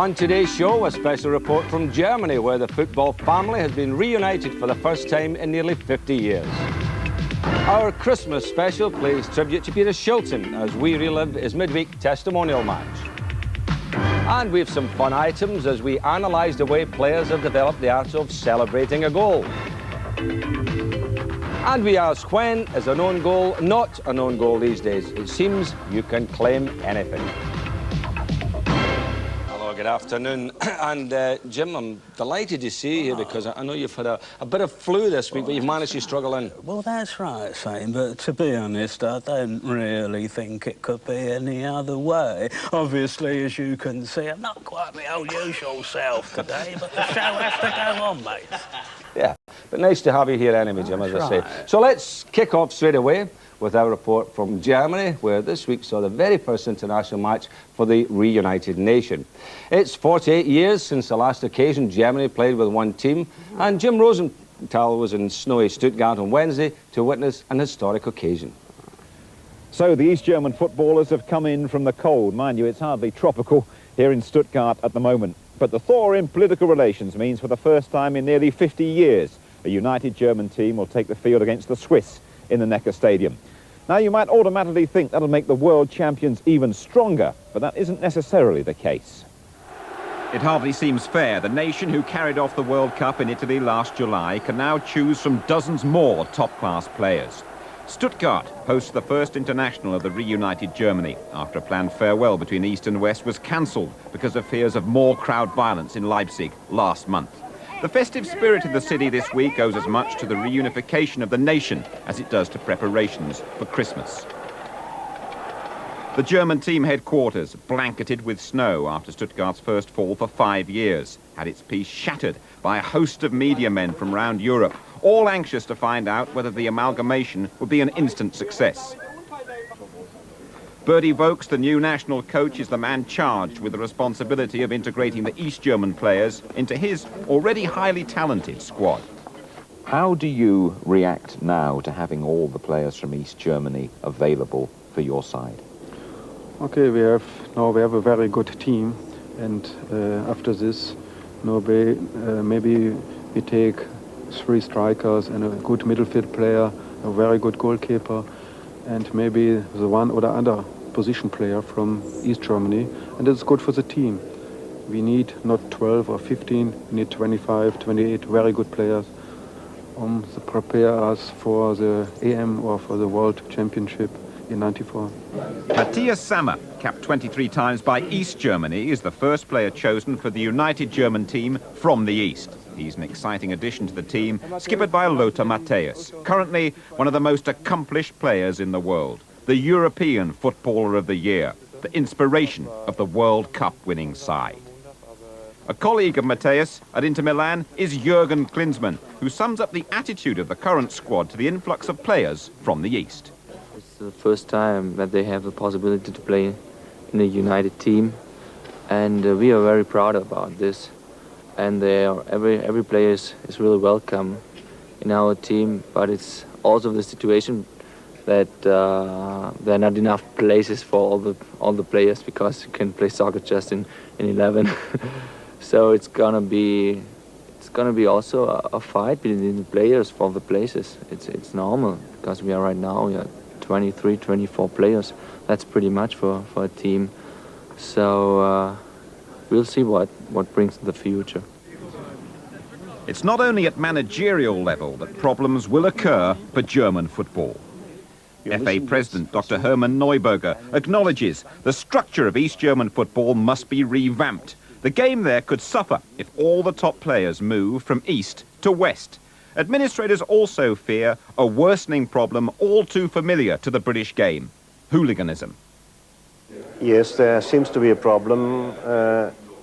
On today's show, a special report from Germany, where the football family has been reunited for the first time in nearly 50 years. Our Christmas special plays tribute to Peter Shilton as we relive his midweek testimonial match. And we have some fun items as we analyse the way players have developed the art of celebrating a goal. And we ask, when is an own goal not an own goal these days? It seems you can claim anything. Hello, good afternoon. And Jim, I'm delighted to see you here because I know you've had a bit of flu this week, but you've managed to struggle in. Well, that's right, Shane, but to be honest, I don't really think it could be any other way. Obviously, as you can see, I'm not quite my old usual self today, but the show has to go on, mate. Yeah, but nice to have you here anyway, Jim, as I say. So let's kick off straight away with our report from Germany, where this week saw the very first international match for the reunited nation. It's 48 years since the last occasion Germany played with one team, and Jim Rosenthal was in snowy Stuttgart on Wednesday to witness an historic occasion. So the East German footballers have come in from the cold. Mind you, it's hardly tropical here in Stuttgart at the moment. But the thaw in political relations means for the first time in nearly 50 years, a united German team will take the field against the Swiss in the Neckar Stadium. Now, you might automatically think that'll make the world champions even stronger, but that isn't necessarily the case. It hardly seems fair. The nation who carried off the World Cup in Italy last July can now choose from dozens more top-class players. Stuttgart hosts the first international of the reunited Germany after a planned farewell between East and West was cancelled because of fears of more crowd violence in Leipzig last month. The festive spirit of the city this week owes as much to the reunification of the nation as it does to preparations for Christmas. The German team headquarters, blanketed with snow after Stuttgart's first fall for 5 years, had its peace shattered by a host of media men from around Europe, all anxious to find out whether the amalgamation would be an instant success. Bertie Vogts, the new national coach, is the man charged with the responsibility of integrating the East German players into his already highly talented squad. How do you react now to having all the players from East Germany available for your side? Okay, we have a very good team, and after this, maybe we take 3 strikers and a good midfield player, a very good goalkeeper, and maybe the one or the other position player from East Germany, and it's good for the team. We need not 12 or 15, we need 25, 28 very good players to prepare us for the EM or for the World Championship in '94. Matthias Sammer, capped 23 times by East Germany, is the first player chosen for the united German team from the East. He's an exciting addition to the team, skippered by Lothar Matthäus, currently one of the most accomplished players in the world, the European Footballer of the Year, the inspiration of the World Cup winning side. A colleague of Matthäus at Inter Milan is Jürgen Klinsmann, who sums up the attitude of the current squad to the influx of players from the East. It's the first time that they have the possibility to play in a united team, and we are very proud about this. And every player is really welcome in our team, but it's also the situation that there are not enough places for all the players, because you can play soccer just in 11. So it's gonna be also a fight between the players for the places. It's normal, because we are 23, 24 players. That's pretty much for a team. So we'll see what brings the future. It's not only at managerial level that problems will occur for German football. FA President Dr. Hermann Neuberger acknowledges the structure of East German football must be revamped. The game there could suffer if all the top players move from east to west. Administrators also fear a worsening problem all too familiar to the British game: hooliganism. Yes, there seems to be a problem.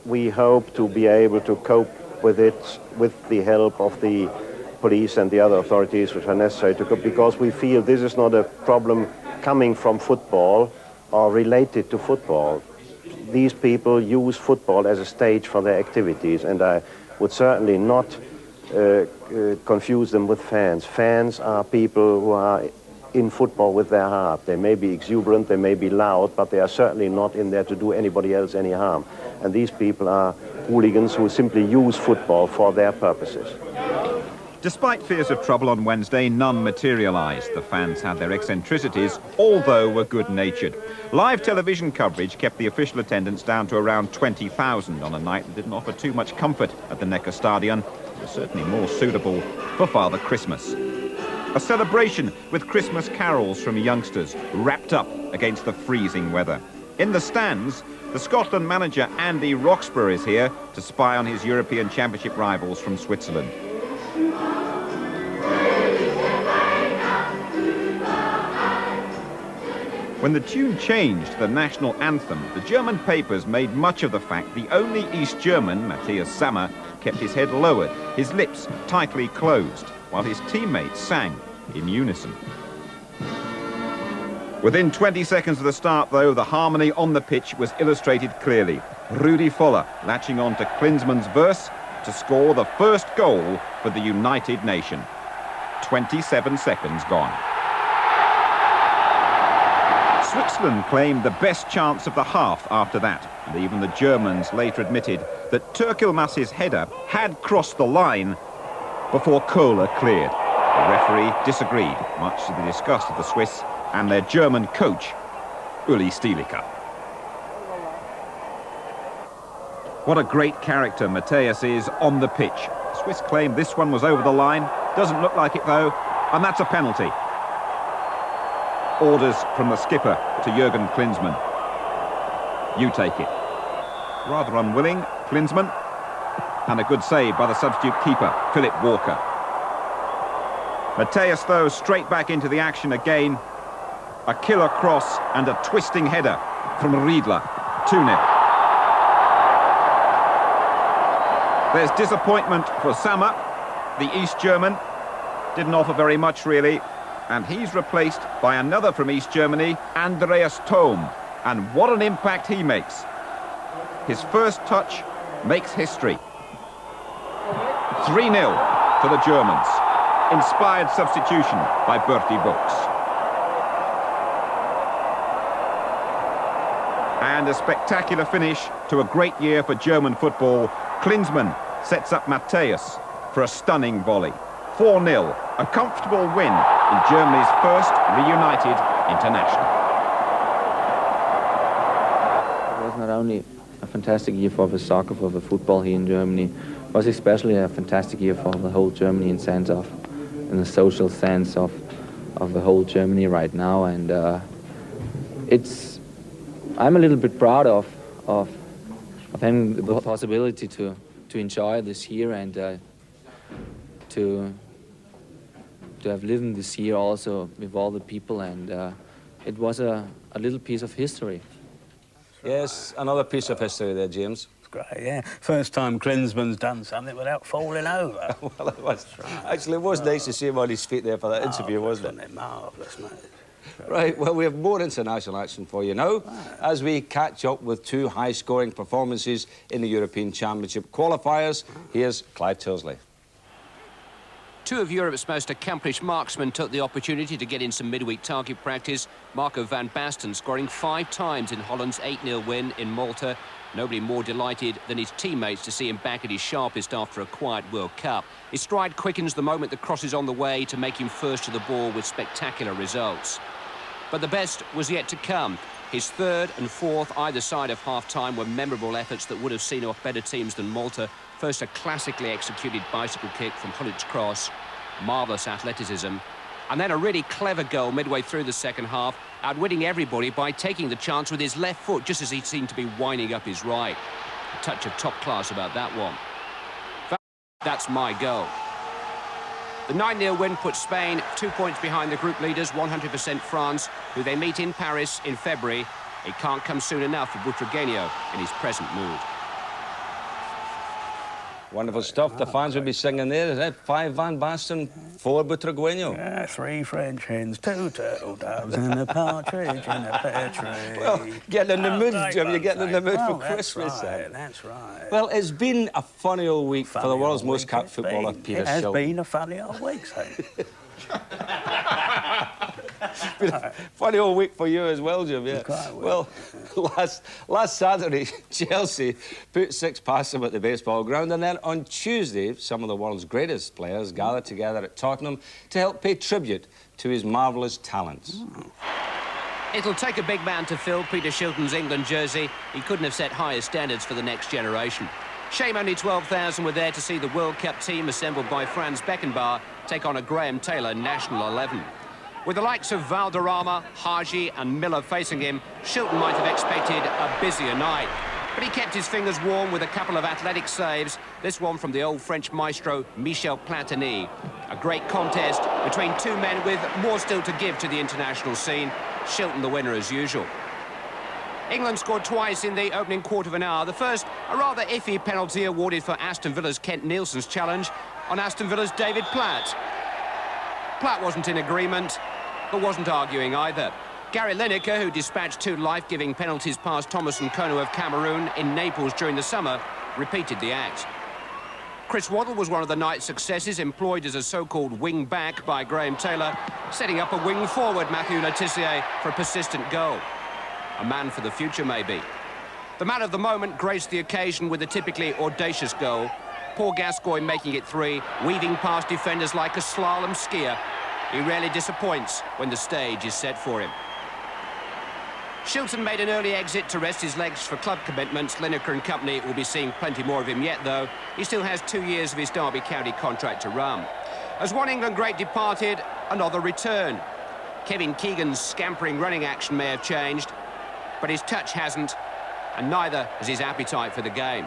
We hope to be able to cope with it with the help of the police and the other authorities which are necessary to cope, because we feel this is not a problem coming from football or related to football. These people use football as a stage for their activities, and I would certainly not confuse them with fans. Fans are people who are in football with their heart. They may be exuberant, they may be loud, but they are certainly not in there to do anybody else any harm. And these people are hooligans who simply use football for their purposes. Despite fears of trouble on Wednesday, none materialised. The fans had their eccentricities, although were good-natured. Live television coverage kept the official attendance down to around 20,000 on a night that didn't offer too much comfort at the Neckar Stadion. It was certainly more suitable for Father Christmas. A celebration with Christmas carols from youngsters, wrapped up against the freezing weather. In the stands, the Scotland manager Andy Roxburgh is here to spy on his European Championship rivals from Switzerland. When the tune changed to the national anthem, the German papers made much of the fact the only East German, Matthias Sammer, kept his head lowered, his lips tightly closed, while his teammates sang in unison. Within 20 seconds of the start, though, the harmony on the pitch was illustrated clearly. Rudi Voller latching on to Klinsmann's verse to score the first goal for the United Nation. 27 seconds gone. Switzerland claimed the best chance of the half after that, and even the Germans later admitted that Türkelmass's header had crossed the line before Kohler cleared. The referee disagreed, much to the disgust of the Swiss and their German coach, Uli Stielike. What a great character Matthias is on the pitch. The Swiss claimed this one was over the line. Doesn't look like it though, and that's a penalty. Orders from the skipper to Jürgen Klinsmann. You take it. Rather unwilling, Klinsmann, and a good save by the substitute keeper, Philip Walker. Matthias, though, straight back into the action again. A killer cross and a twisting header from Riedler. 2-0. There's disappointment for Sammer. The East German didn't offer very much, really. And he's replaced by another from East Germany, Andreas Thom. And what an impact he makes. His first touch makes history. 3-0 for the Germans. Inspired substitution by Bertie Vogts. And a spectacular finish to a great year for German football. Klinsmann sets up Matthias for a stunning volley. 4-0, a comfortable win in Germany's first reunited international. It was not only a fantastic year for the soccer, for the football here in Germany, it was especially a fantastic year for the whole Germany in the social sense of the whole Germany right now. And I'm a little bit proud of having the possibility to enjoy this year and to have lived this year also with all the people, and it was a little piece of history. Yes, another piece of history there, James. It's great, yeah. First time Klinsmann's done something without falling over. Well, it was. Right. Actually, it was nice to see him on his feet there for that interview, wasn't it? Marvellous, mate. Right, well, we have more international action for you now as we catch up with two high-scoring performances in the European Championship qualifiers. Here's Clive Tyldesley. Two of Europe's most accomplished marksmen took the opportunity to get in some midweek target practice. Marco van Basten scoring 5 times in Holland's 8-0 win in Malta. Nobody more delighted than his teammates to see him back at his sharpest after a quiet World Cup. His stride quickens the moment the cross is on the way to make him first to the ball with spectacular results. But the best was yet to come. His third and fourth either side of half-time were memorable efforts that would have seen off better teams than Malta. First, a classically executed bicycle kick from Hullit's cross. Marvellous athleticism. And then a really clever goal midway through the second half, outwitting everybody by taking the chance with his left foot just as he seemed to be winding up his right. A touch of top class about that one. That's my goal. The 9-0 win puts Spain 2 points behind the group leaders, 100% France, who they meet in Paris in February. It can't come soon enough for Butragueño in his present mood. Wonderful stuff. The fans will be singing there, is it? 5 Van Basten, 4 Butragueño. Yeah, 3 French hens, 2 turtle doves, and a partridge in a pear tree. Well, getting in the mood, Jim. You're getting in the mood for Christmas. That's right. Well, it's been a funny old week for the world's most capped footballer, Peter It has Shilton. been a funny old week, so. been a funny old week for you as well, Jim, yeah. Well, last Saturday, Chelsea put 6 past them at the baseball ground, and then on Tuesday, some of the world's greatest players gathered together at Tottenham to help pay tribute to his marvellous talents. It'll take a big man to fill Peter Shilton's England jersey. He couldn't have set higher standards for the next generation. Shame only 12,000 were there to see the World Cup team assembled by Franz Beckenbauer take on a Graham Taylor national 11. With the likes of Valderrama, Haji and Miller facing him, Shilton might have expected a busier night. But he kept his fingers warm with a couple of athletic saves, this one from the old French maestro Michel Platini. A great contest between two men with more still to give to the international scene. Shilton the winner as usual. England scored twice in the opening quarter of an hour. The first, a rather iffy penalty awarded for Aston Villa's Kent Nielsen's challenge on Aston Villa's David Platt. Platt wasn't in agreement, but wasn't arguing either. Gary Lineker, who dispatched 2 life-giving penalties past Thomas and Kono of Cameroon in Naples during the summer, repeated the act. Chris Waddle was one of the night's successes, employed as a so-called wing-back by Graham Taylor, setting up a wing-forward Matthew Le Tissier for a persistent goal. A man for the future, maybe. The man of the moment graced the occasion with a typically audacious goal. Paul Gascoigne making it 3, weaving past defenders like a slalom skier. He rarely disappoints when the stage is set for him. Shilton made an early exit to rest his legs for club commitments. Lineker and company will be seeing plenty more of him yet, though. He still has 2 years of his Derby County contract to run. As one England great departed, another returned. Kevin Keegan's scampering running action may have changed, but his touch hasn't, and neither has his appetite for the game.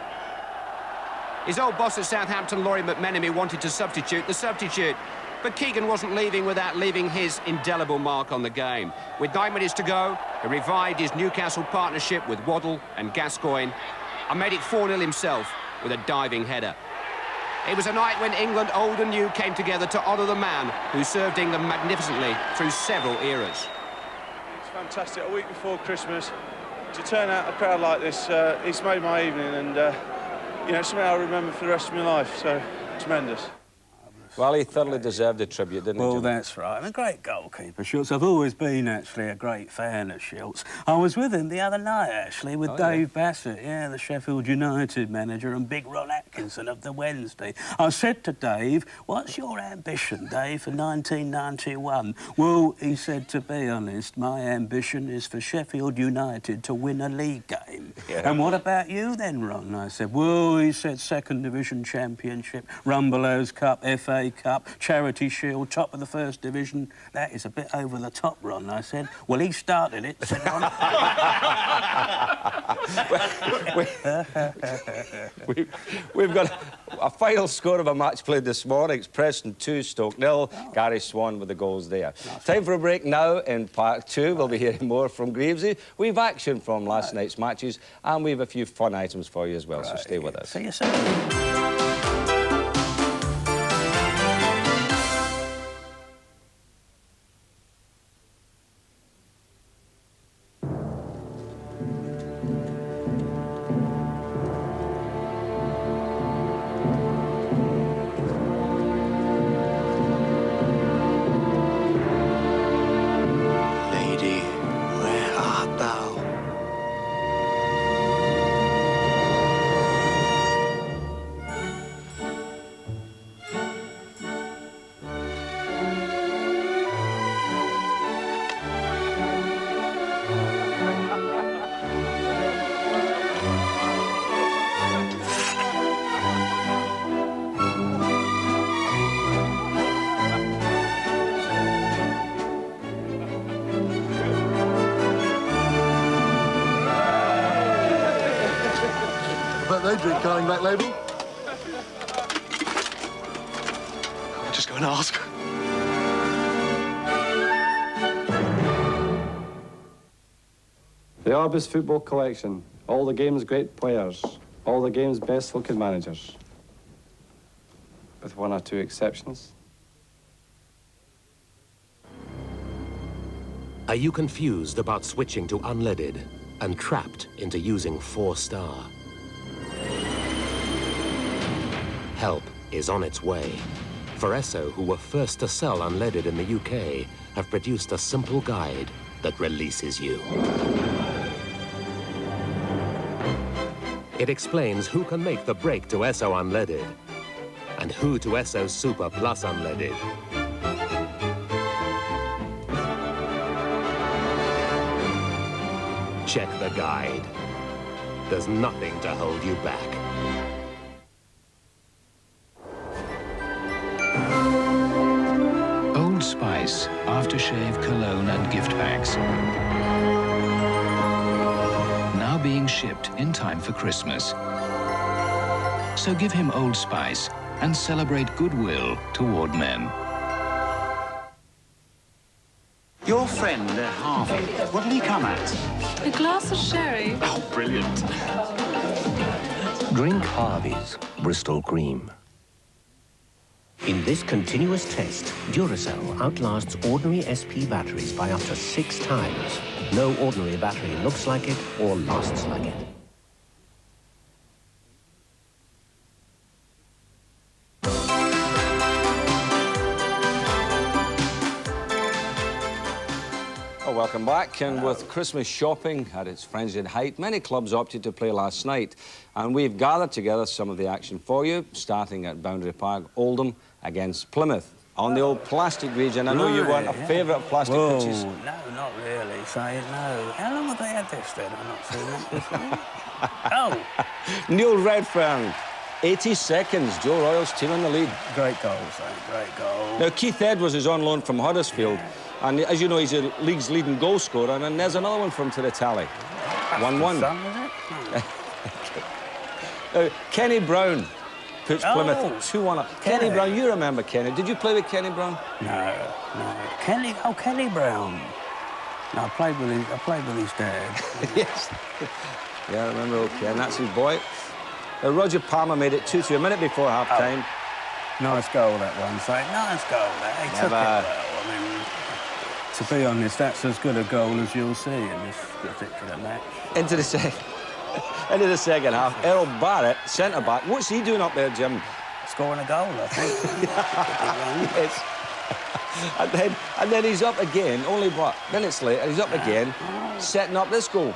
His old boss at Southampton, Laurie McMenemy, wanted to substitute the substitute, but Keegan wasn't leaving without leaving his indelible mark on the game. With 9 minutes to go, he revived his Newcastle partnership with Waddle and Gascoigne and made it 4-0 himself with a diving header. It was a night when England, old and new, came together to honour the man who served England magnificently through several eras. It's fantastic. A week before Christmas, to turn out a crowd like this, it's made my evening, and you know, something I'll remember for the rest of my life, so tremendous. Well, he thoroughly deserved the tribute, didn't he, Jim? Well, that's right. A great goalkeeper, Schultz. I've always been, actually, a great fan of Schultz. I was with him the other night, actually, with Dave Bassett, the Sheffield United manager, and Big Ron Atkinson of the Wednesday. I said to Dave, what's your ambition, Dave, for 1991? Well, he said, to be honest, my ambition is for Sheffield United to win a league game. Yeah. And what about you then, Ron? I said, well, he said, 2nd Division Championship, Rumbelows Cup, FA Cup, Charity Shield, top of the 1st Division. That is a bit over the top, Ron, I said. Well, he started it, said Ron. We've got a final score of a match played this morning. It's Preston 2, Stoke 0. Gary Swan with the goals there. Time for a break now. In part 2, we'll be hearing more from Greavsie. We've action from last night's matches, and we've a few fun items for you as well, so stay with us. See you soon. They drink Going Back label. I'll just go and ask. The Arbus Football Collection. All the game's great players. All the game's best looking managers. With 1 or 2 exceptions. Are you confused about switching to unleaded and trapped into using 4-star? Help is on its way. For Esso, who were first to sell unleaded in the UK, have produced a simple guide that releases you. It explains who can make the break to Esso Unleaded and who to Esso Super Plus Unleaded. Check the guide. There's nothing to hold you back. Old Spice, aftershave, cologne and gift packs. Now being shipped in time for Christmas. So give him Old Spice and celebrate goodwill toward men. Your friend, Harvey, what'll he come at? A glass of sherry. Oh, brilliant. Drink Harvey's Bristol Cream. In this continuous test, Duracell outlasts ordinary SP batteries by up to 6 times. No ordinary battery looks like it or lasts like it. Welcome back, and with Christmas shopping at its frenzied height, many clubs opted to play last night, and we've gathered together some of the action for you, starting at Boundary Park, Oldham against Plymouth. On the old plastic region, I know you weren't a favourite of plastic pitches. No, not really, say no. How long have they had this then? I've not seen that before. Oh! Neil Redfern, 80 seconds, Joe Royal's team in the lead. Great goal, Sam, great goal. Now, Keith Edwards is on loan from Huddersfield, and as you know, he's the league's leading goal scorer, and there's another one from to the tally. 1-1. Kenny Brown puts Plymouth 2-1 up. Kenny Brown, you remember Kenny. Did you play with Kenny Brown? No. Kenny Brown. No, I played with his dad. Yes. Yeah, I remember old Ken, that's his boy. Roger Palmer made it 2-2 a minute before half-time. Nice goal, that one, say. Nice goal, that. He took it well. I mean, to be honest, that's as good a goal as you'll see in this particular match. Into the second half, Errol Barrett, centre-back. What's he doing up there, Jim? Scoring a goal, I think. Yes. And then he's up again, only, what, minutes later, he's up again, setting up this goal.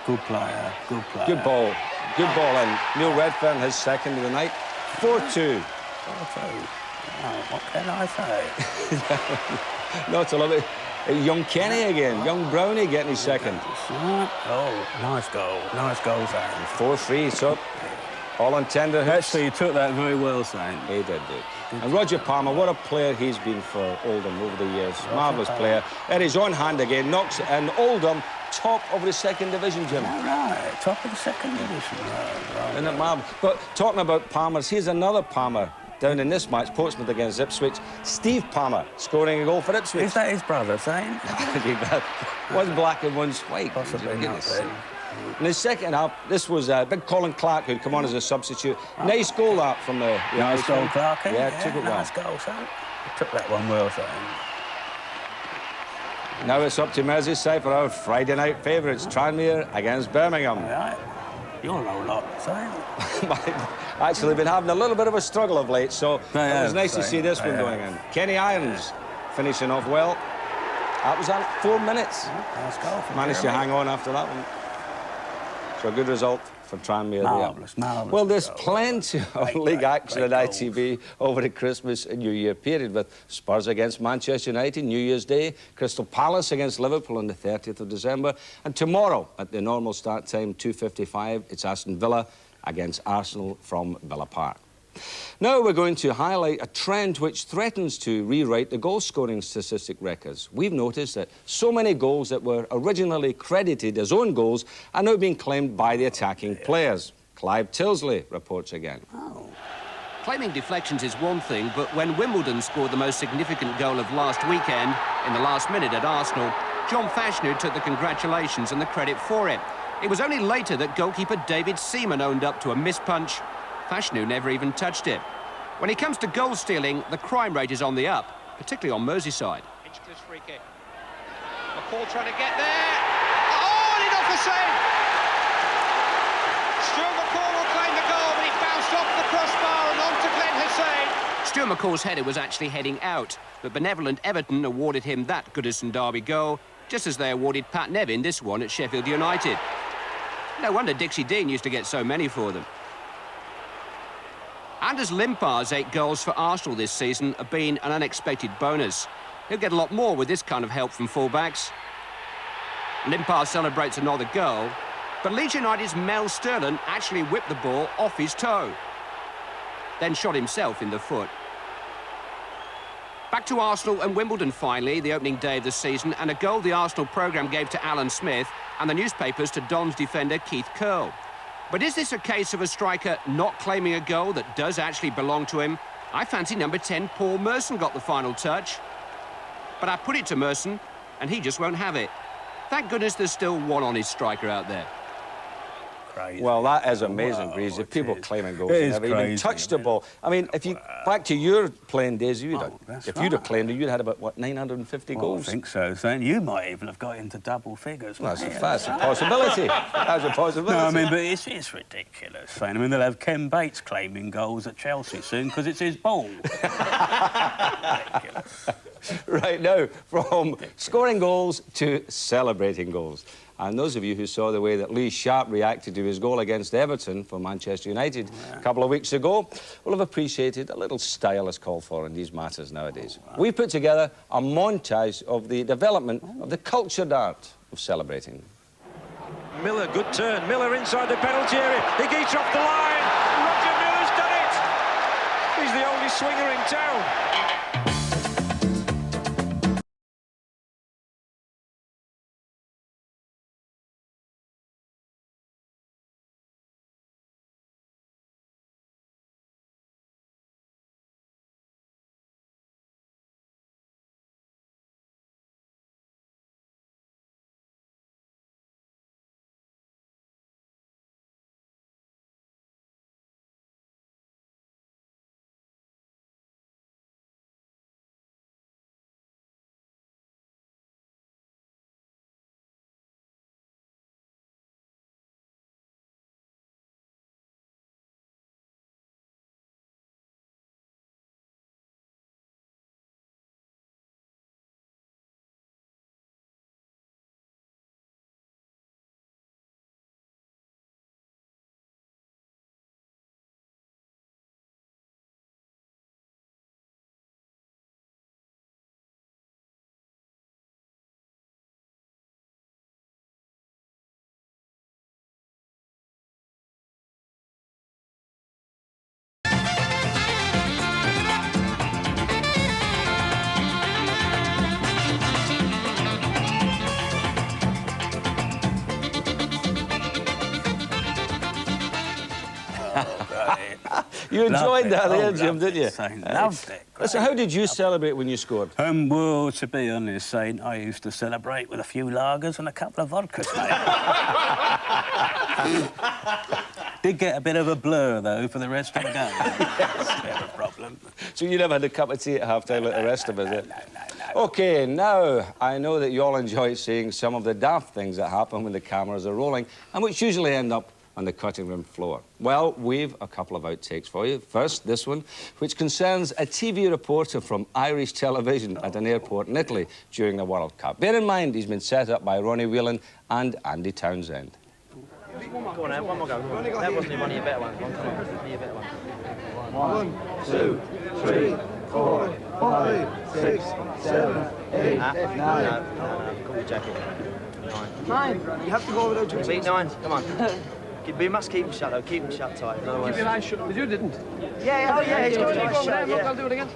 Good player, good player. Good ball, and Neil Redfern, his second of the night. 4-2. 4-2. Oh, what can I say? Not a lot of it. Young Kenny again, young Brownie getting his second. Oh, nice goal, Sam. 4-3, so all on tender hooks. Actually, you took that very well, Sam. He did. And Roger Palmer, what a player he's been for Oldham over the years. Marvellous player. At his own hand again, knocks and Oldham top of the second division, Jim. Right, top of the second division. Right. Isn't it marvellous? But talking about Palmers, here's another Palmer down in this match, Portsmouth against Ipswich. Steve Palmer scoring a goal for Ipswich. Is that his brother, Sam? One's black and one's white. Possibly not, in the second half, this was big Colin Clark who'd come on as a substitute. Nice goal that from the... Nice goal, Clark. Yeah, took it well. Nice goal, Sam. Took that one well, Sam. Now it's up to Merseyside for our Friday night favourites, Tranmere against Birmingham. Right. You're a lot, Sam. Actually, been having a little bit of a struggle of late, so it was nice to see this one going in. Kenny Irons finishing off well. That was at 4 minutes. Nice goal. Managed to hang on after that one. So a good result for Tranmere. Marvellous. Well, there's plenty of league action at ITV over the Christmas and New Year period, with Spurs against Manchester United, New Year's Day, Crystal Palace against Liverpool on the 30th of December, and tomorrow at the normal start time, 2:55, it's Aston Villa against Arsenal from Villa Park. Now we're going to highlight a trend which threatens to rewrite the goal-scoring statistic records. We've noticed that so many goals that were originally credited as own goals are now being claimed by the attacking players. Clive Tilsley reports again. Claiming deflections is one thing, but when Wimbledon scored the most significant goal of last weekend, in the last minute at Arsenal, John Fashanu took the congratulations and the credit for it. It was only later that goalkeeper David Seaman owned up to a missed punch. Fashanu never even touched it. When it comes to goal stealing, the crime rate is on the up, particularly on Merseyside. Hinchcliffe's free kick. McCall trying to get there. Oh, and it off the save! Stuart McCall will claim the goal, but it bounced off the crossbar and on to Glenn Hussein. Stuart McCall's header was actually heading out, but benevolent Everton awarded him that Goodison Derby goal, just as they awarded Pat Nevin this one at Sheffield United. No wonder Dixie Dean used to get so many for them. Anders Limpar's 8 goals for Arsenal this season have been an unexpected bonus. He'll get a lot more with this kind of help from fullbacks. Limpar celebrates another goal, but Leeds United's Mel Sterling actually whipped the ball off his toe, then shot himself in the foot. Back to Arsenal and Wimbledon finally, the opening day of the season, and a goal the Arsenal programme gave to Alan Smith and the newspapers to Don's defender Keith Curle. But is this a case of a striker not claiming a goal that does actually belong to him? I fancy number 10, Paul Merson, got the final touch. But I put it to Merson, and he just won't have it. Thank goodness there's still one honest striker out there. Crazy. Well, that is amazing, Greavsie. If people claiming goals, It you is never even crazy, touched the ball. I mean, if you back to your playing days, you'd you'd have claimed it, you'd had about what, 950 goals. I think so. So you might even have got into double figures. That's a possibility. That's a possibility. No, I mean, but it's ridiculous. Saying, I mean, they'll have Ken Bates claiming goals at Chelsea soon because it's his ball. Ridiculous. Right now, from scoring goals to celebrating goals. And those of you who saw the way that Lee Sharp reacted to his goal against Everton for Manchester United a couple of weeks ago will have appreciated a little style is called for in these matters nowadays. We've put together a montage of the development of the cultured art of celebrating. Miller, good turn. Miller inside the penalty area. Higuita off the line. Roger Miller's done it. He's the only swinger in town. You enjoyed that there, Jim, didn't you? Loved it. So how did you celebrate when you scored? Well, to be honest, Saint, I used to celebrate with a few lagers and a couple of vodkas, mate. Did get a bit of a blur, though, for the rest of the game. That's a bit of a problem. So you never had a cup of tea at half-time like the rest of us, eh? No. OK, now, I know that you all enjoy seeing some of the daft things that happen when the cameras are rolling and which usually end up on the cutting room floor. Well, we've a couple of outtakes for you. First, this one, which concerns a TV reporter from Irish television at an airport in Italy during the World Cup. Bear in mind, he's been set up by Ronnie Whelan and Andy Townsend. Go on, one more go. That wasn't one of your better ones. One of your better ones. 1, 2, 3, 4, 5, 6, 7, 8, 9. No, call your jacket. 9. You have to go over those. Beat 9. Come on. We must keep them shut, though. Keep them shut tight. Keep your eyes shut, because you didn't. Yeah, he's got to shut, yeah. I'll do it again.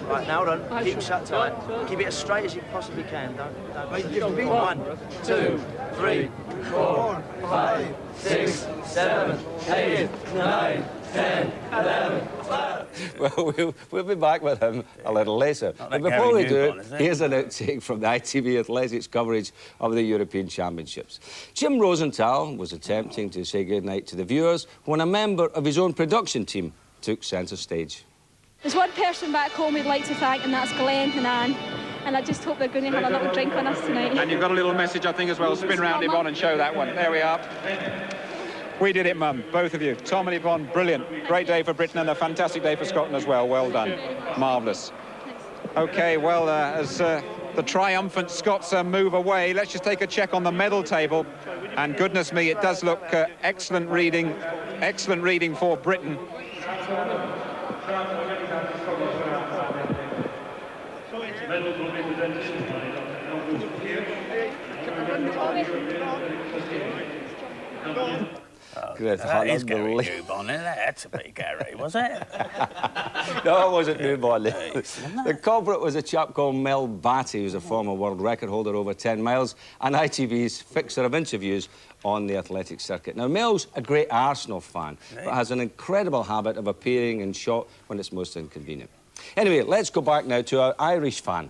Right, now hold on. Keep them shut tight. Keep it as straight as you possibly can. Don't. Right, give me 1, 2, 3, 4, 5, 6, 7, 8, 9, 10, 11, 12. Well, we'll be back with him a little later. But before we do, here's an outtake from the ITV Athletics coverage of the European Championships. Jim Rosenthal was attempting to say goodnight to the viewers when a member of his own production team took centre stage. There's one person back home we'd like to thank, and that's Glenn and Anne. And I just hope they're going to have a little drink on us tonight. And you've got a little message, I think, as well. Spin round him on and show that one. There we are. We did it, Mum, both of you. Tom and Yvonne, brilliant. Great day for Britain and a fantastic day for Scotland as well. Well done. Marvellous. OK, well, as the triumphant Scots move away, let's just take a check on the medal table. And goodness me, it does look excellent reading for Britain. That is Gary Newbon, that to be Gary, was it? No, it wasn't Newbon. The culprit was a chap called Mel Batty, who's a former world record holder over 10 miles, and ITV's fixer of interviews on the athletic circuit. Now, Mel's a great Arsenal fan, but has an incredible habit of appearing in shot when it's most inconvenient. Anyway, let's go back now to our Irish fan.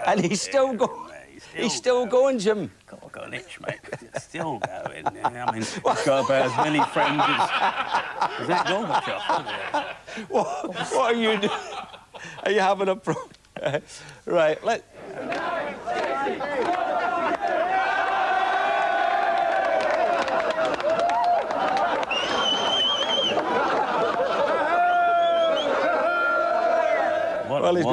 And he's still going. He's still going, Jim. God, I've got an itch, mate. It's still going. Yeah, I mean, he's got about as many friends as that Gorbachev. What are you doing? Are you having a problem? Right, let... Well, he's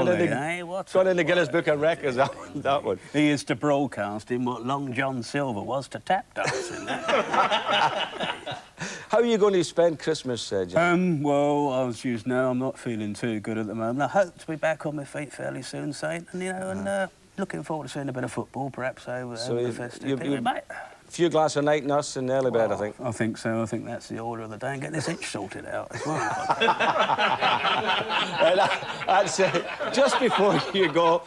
got in the Guinness Book of Records, that one. He is to broadcasting what Long John Silver was to tap dancing. How are you going to spend Christmas, Jim? Well, as you know, I'm not feeling too good at the moment. I hope to be back on my feet fairly soon, Saint, and, you know, and looking forward to seeing a bit of football, perhaps, over the festive period, mate. A few glasses of night nurse and early bed, I think. I think so. I think that's the order of the day. And get this itch sorted out as well. That's it. Just before you go,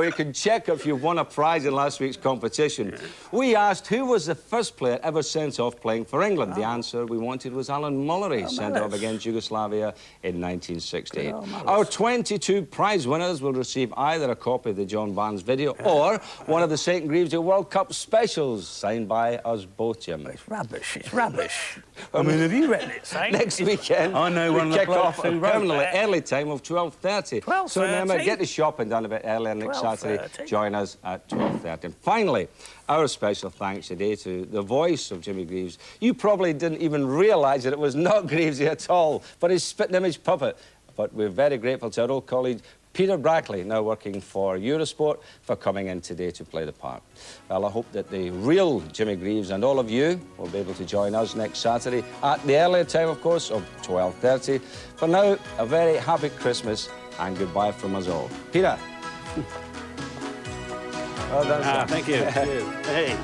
you can check if you've won a prize in last week's competition. Yeah. We asked who was the first player ever sent off playing for England. The answer we wanted was Alan Mullery, sent off against Yugoslavia in 1968. Our 22 prize winners will receive either a copy of the John Barnes video or one of the St Greavsie World Cup specials, signed by us both, Jim. It's rubbish. It's rubbish. I mean, have you read it, Saint? Next weekend, I know one of the kick off who wrote permanently that. early time of 12:30. 12:30? So remember, get the shopping done a bit earlier next Saturday. Join us at 12:30. And finally, our special thanks today to the voice of Jimmy Greaves. You probably didn't even realise that it was not Greavsie at all, but his spitting image puppet. But we're very grateful to our old colleague Peter Brackley, now working for Eurosport, for coming in today to play the part. Well, I hope that the real Jimmy Greaves and all of you will be able to join us next Saturday at the earlier time, of course, of 12:30. For now, a very happy Christmas and goodbye from us all. Peter. Well done, thank you. Hey,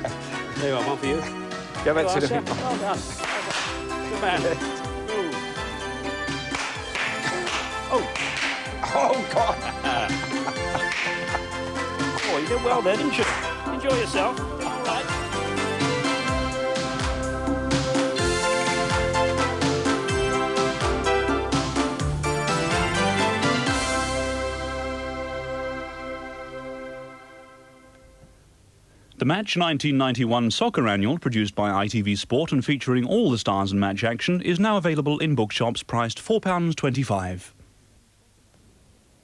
there you are, one for you. Give it to the people. Well done. Good man. Oh, God. Oh, you did well there, didn't you? Enjoy yourself. All right. The Match 1991 Soccer Annual, produced by ITV Sport and featuring all the stars and match action, is now available in bookshops priced £4.25.